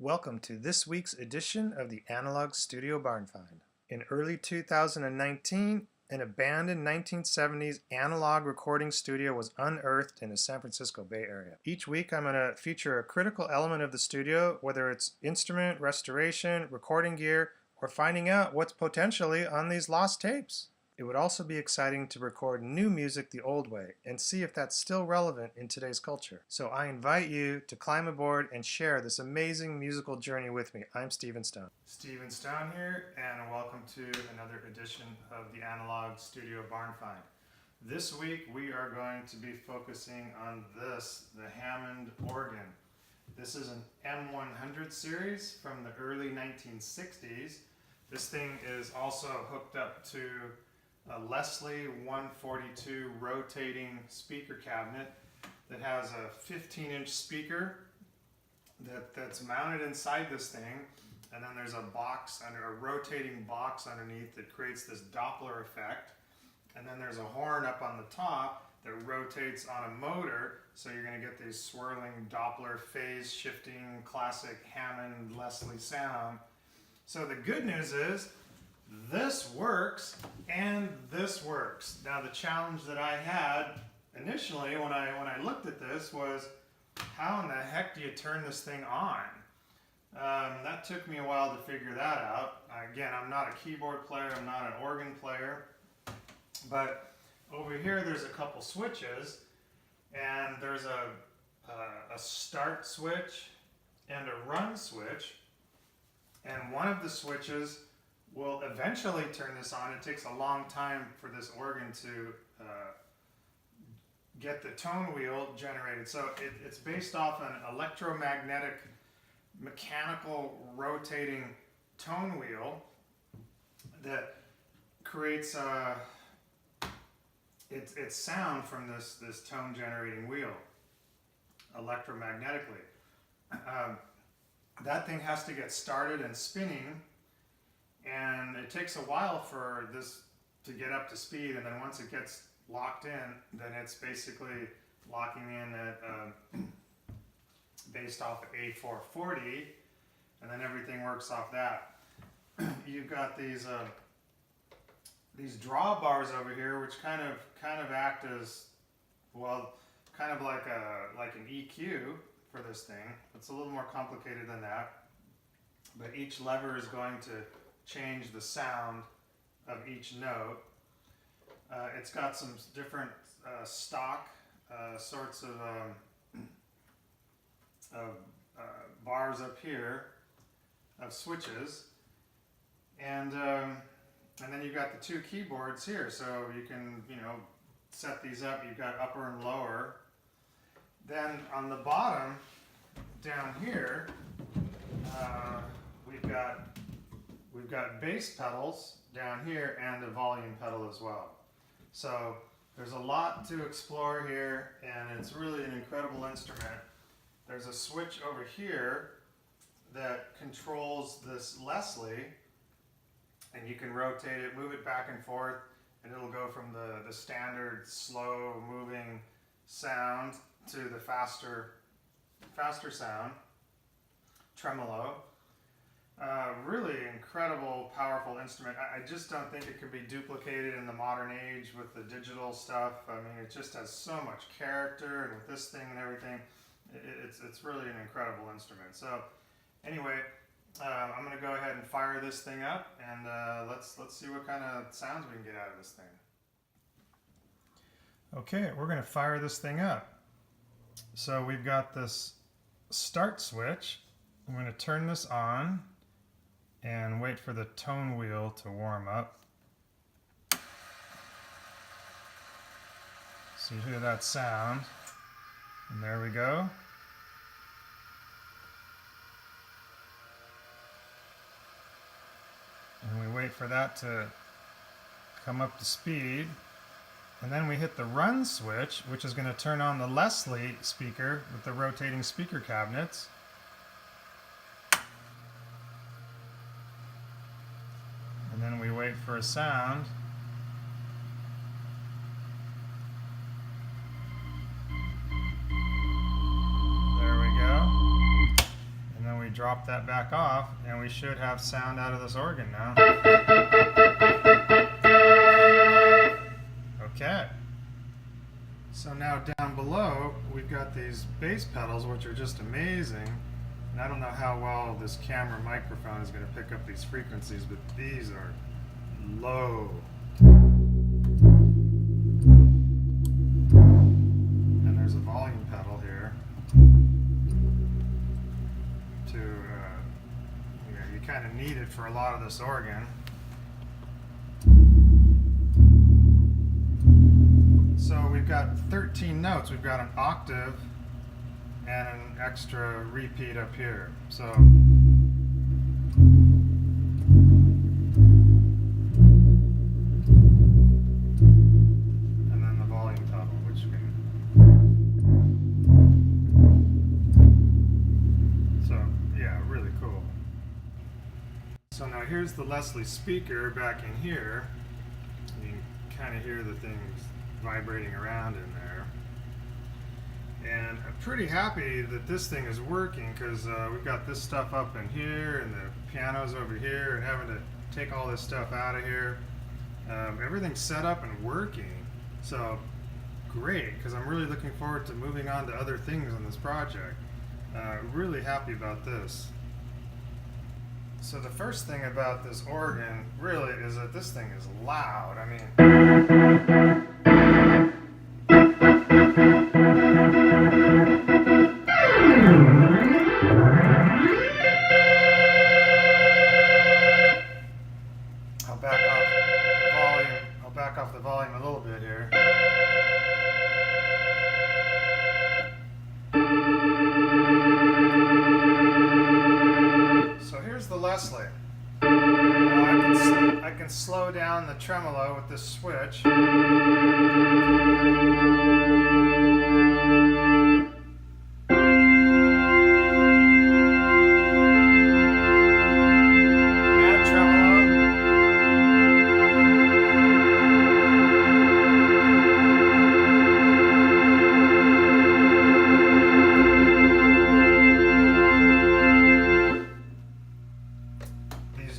Welcome to this week's edition of the Analog Studio Barn Find. In early 2019, an abandoned 1970s analog recording studio was unearthed in the San Francisco Bay Area. Each week I'm going to feature a critical element of the studio, whether it's instrument, restoration, recording gear, or finding out what's potentially on these lost tapes. It would also be exciting to record new music the old way and see if that's still relevant in today's culture. So I invite you to climb aboard and share this amazing musical journey with me. I'm Steven Stone. Steven Stone here, and welcome to another edition of the Analog Studio Barn Find. This week we are going to be focusing on the Hammond Organ. This is an M100 series from the early 1960s. This thing is also hooked up to a Leslie 142 rotating speaker cabinet that has a 15-inch speaker that's mounted inside this thing, and then there's a rotating box underneath that creates this Doppler effect, and then there's a horn up on the top that rotates on a motor, so you're going to get these swirling Doppler phase shifting classic Hammond Leslie sound. So the good news is this works and this works. Now the challenge that I had initially when I looked at this was, how in the heck do you turn this thing on? That took me a while to figure that out. Again, I'm not a keyboard player, I'm not an organ player, but over here there's a couple switches, and there's a start switch and a run switch, and one of the switches will eventually turn this on. It takes a long time for this organ to get the tone wheel generated. So it's based off an electromagnetic mechanical rotating tone wheel that creates its sound from this tone generating wheel electromagnetically. That thing has to get started and spinning, and it takes a while for this to get up to speed, and then once it gets locked in, then it's basically locking in at based off of A440, and then everything works off that. You've got these drawbars over here, which kind of act as, well, kind of like an EQ for this thing. It's a little more complicated than that, but each lever is going to change the sound of each note. It's got some different stock sorts of bars up here of switches, and then you've got the two keyboards here, so you can set these up. You've got upper and lower. Then on the bottom down here we've got bass pedals down here and a volume pedal as well. So there's a lot to explore here, and it's really an incredible instrument. There's a switch over here that controls this Leslie, and you can rotate it, move it back and forth, and it'll go from the standard slow moving sound to the faster sound, tremolo. Really incredible, powerful instrument. I just don't think it could be duplicated in the modern age with the digital stuff. I mean, it just has so much character, and with this thing and everything, it's really an incredible instrument. So anyway, I'm going to go ahead and fire this thing up, and let's see what kind of sounds we can get out of this thing. Okay, we're going to fire this thing up. So we've got this start switch. I'm going to turn this on and wait for the tone wheel to warm up. So you hear that sound, and there we go. And we wait for that to come up to speed. And then we hit the run switch, which is going to turn on the Leslie speaker with the rotating speaker cabinets. And then we wait for a sound. There we go. And then we drop drop that back off, and we should have sound out of this organ now. Okay. So now down below, we've got these bass pedals, which are just amazing. And I don't know how well this camera microphone is going to pick up these frequencies, but these are low. And there's a volume pedal here to, you kind of need it for a lot of this organ. So we've got 13 notes. We've got an octave and an extra repeat up here. So and then the volume pedal, which can, so yeah, really cool. So now here's the Leslie speaker back in here. You can kind of hear the things vibrating around in there, and I'm pretty happy that this thing is working, because we've got this stuff up in here and the piano's over here, and having to take all this stuff out of here. Everything's set up and working, so great, because I'm really looking forward to moving on to other things on this project. Really happy about this. So the first thing about this organ really is that this thing is loud. I mean, I'll back off the volume a little bit here. So here's the Leslie. I can slow down the tremolo with this switch.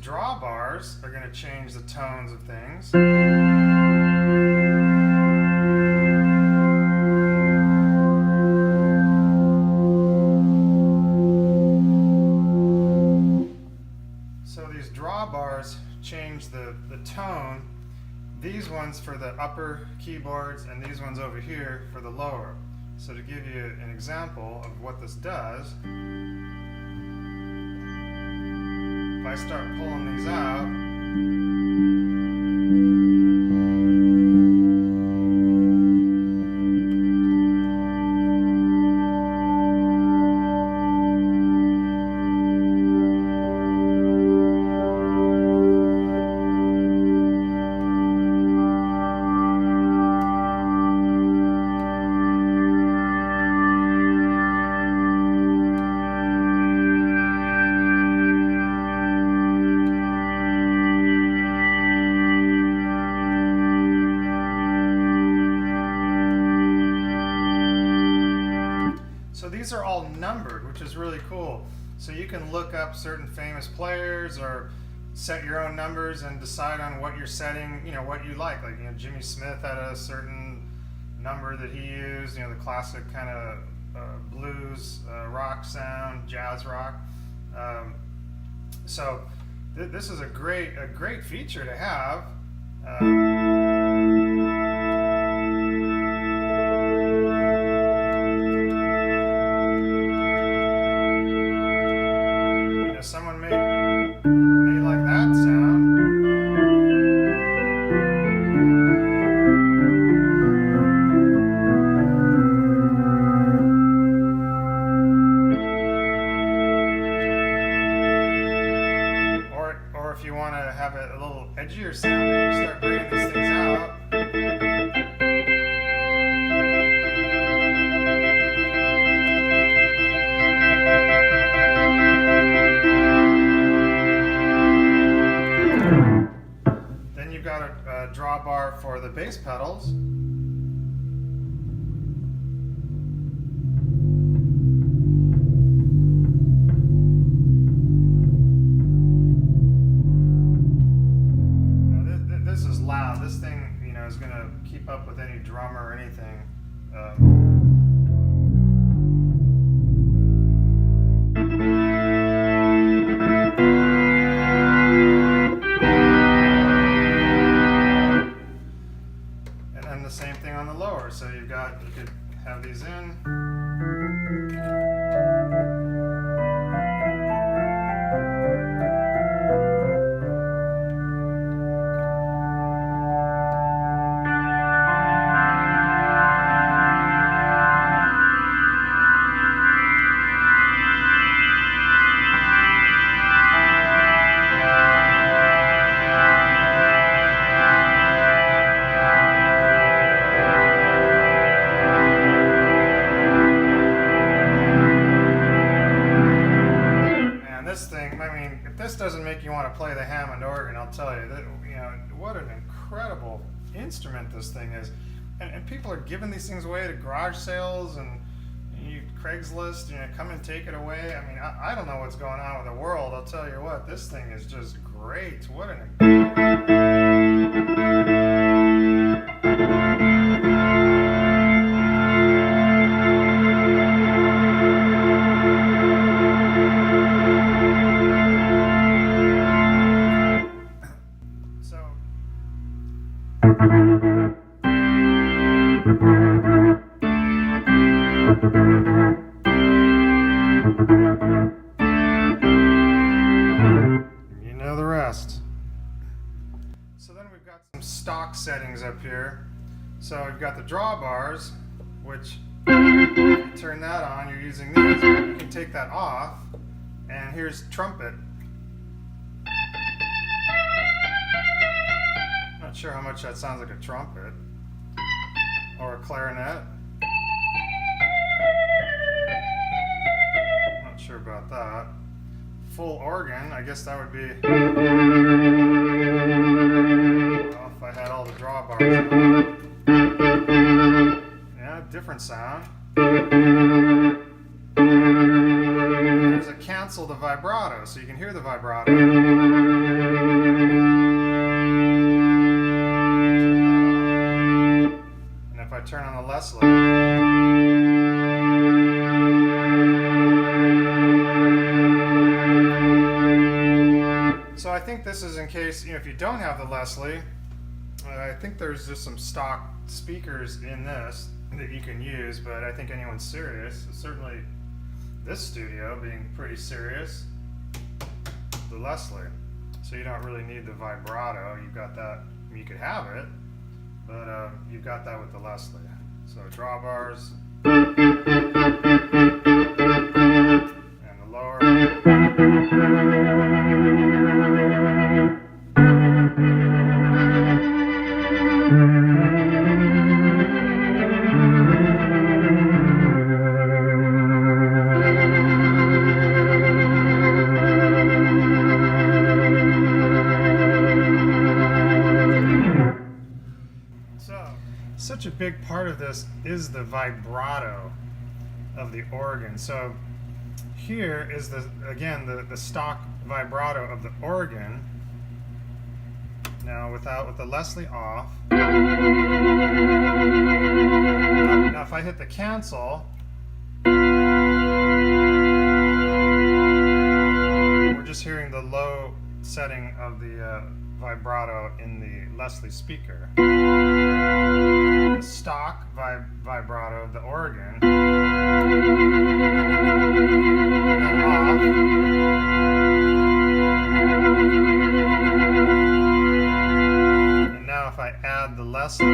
Drawbars are going to change the tones of things. So these drawbars change the tone. These ones for the upper keyboards, and these ones over here for the lower. So to give you an example of what this does, if I start pulling these out, so these are all numbered, which is really cool. So you can look up certain famous players or set your own numbers and decide on what you're setting, what you like. Like, Jimmy Smith had a certain number that he used, the classic kind of blues, rock sound, jazz rock. So this is a great feature to have. Someone may like that sound. Or if you want to have it a little edgier sound, you start bringing these things out. You've got a drawbar for the bass pedals. this thing, I mean, if this doesn't make you want to play the Hammond organ, I'll tell you, that, what an incredible instrument this thing is. And people are giving these things away at garage sales and Craigslist, come and take it away. I mean, I don't know what's going on with the world. I'll tell you what, this thing is just great. What an you know the rest. So then we've got some stock settings up here. So we've got the drawbars, which if you turn that on, you're using these. You can take that off, and here's trumpet. Not sure how much that sounds like a trumpet or a clarinet. Not sure about that. Full organ, I guess that would be, well, if I had all the drawbars on. Yeah, different sound. There's a cancel the vibrato, so you can hear the vibrato. And if I turn on the Leslie, so I think this is in case, if you don't have the Leslie, I think there's just some stock speakers in this that you can use, but I think anyone's serious, certainly this studio being pretty serious, the Leslie. So you don't really need the vibrato. You've got that, you could have it, but you've got that with the Leslie. So drawbars, and the lower. Such a big part of this is the vibrato of the organ. So here is the stock vibrato of the organ. Now with the Leslie off. Now if I hit the cancel, we're just hearing the low setting of the vibrato in the Leslie speaker. The stock vibrato of the organ. And off. And now if I add the Leslie,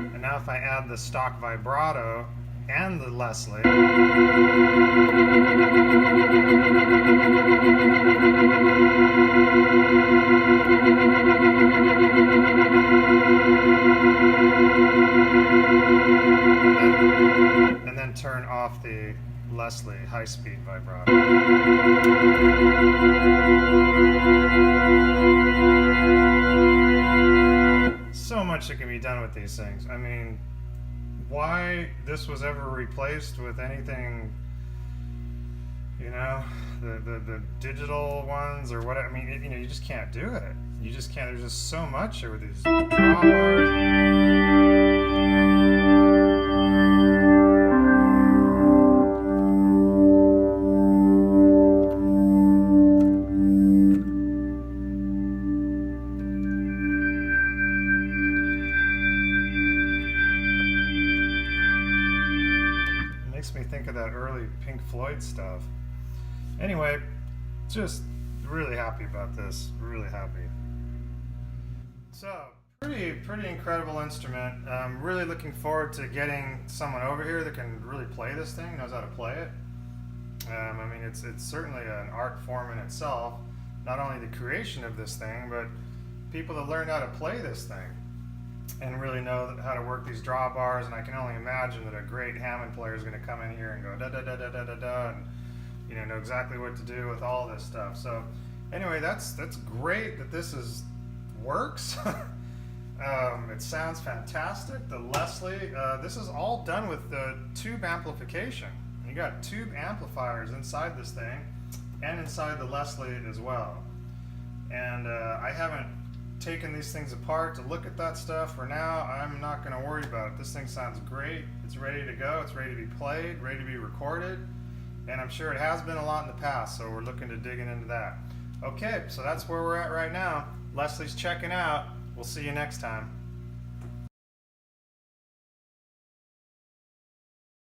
and now if I add the stock vibrato and the Leslie, and then turn off the Leslie high-speed vibrato. So much that can be done with these things. I mean, why this was ever replaced with anything, the digital ones or whatever. I mean, you just can't do it. You just can't. There's just so much with these drawbars. Makes me think of that early Pink Floyd stuff. Anyway, just really happy about this. Really happy. So, pretty incredible instrument. I'm really looking forward to getting someone over here that can really play this thing, knows how to play it. I mean, it's certainly an art form in itself. Not only the creation of this thing, but people that learned how to play this thing. and really know how to work these drawbars. And I can only imagine that a great Hammond player is going to come in here and go da da da da da da da, and know exactly what to do with all this stuff. So anyway, that's great that this works. It sounds fantastic. The Leslie, this is all done with the tube amplification. You got tube amplifiers inside this thing and inside the Leslie as well. And I haven't taken these things apart to look at that stuff. For now, I'm not going to worry about it. This thing sounds great. It's ready to go. It's ready to be played, ready to be recorded. And I'm sure it has been a lot in the past, so we're looking to digging into that. Okay, so that's where we're at right now. Leslie's checking out. We'll see you next time.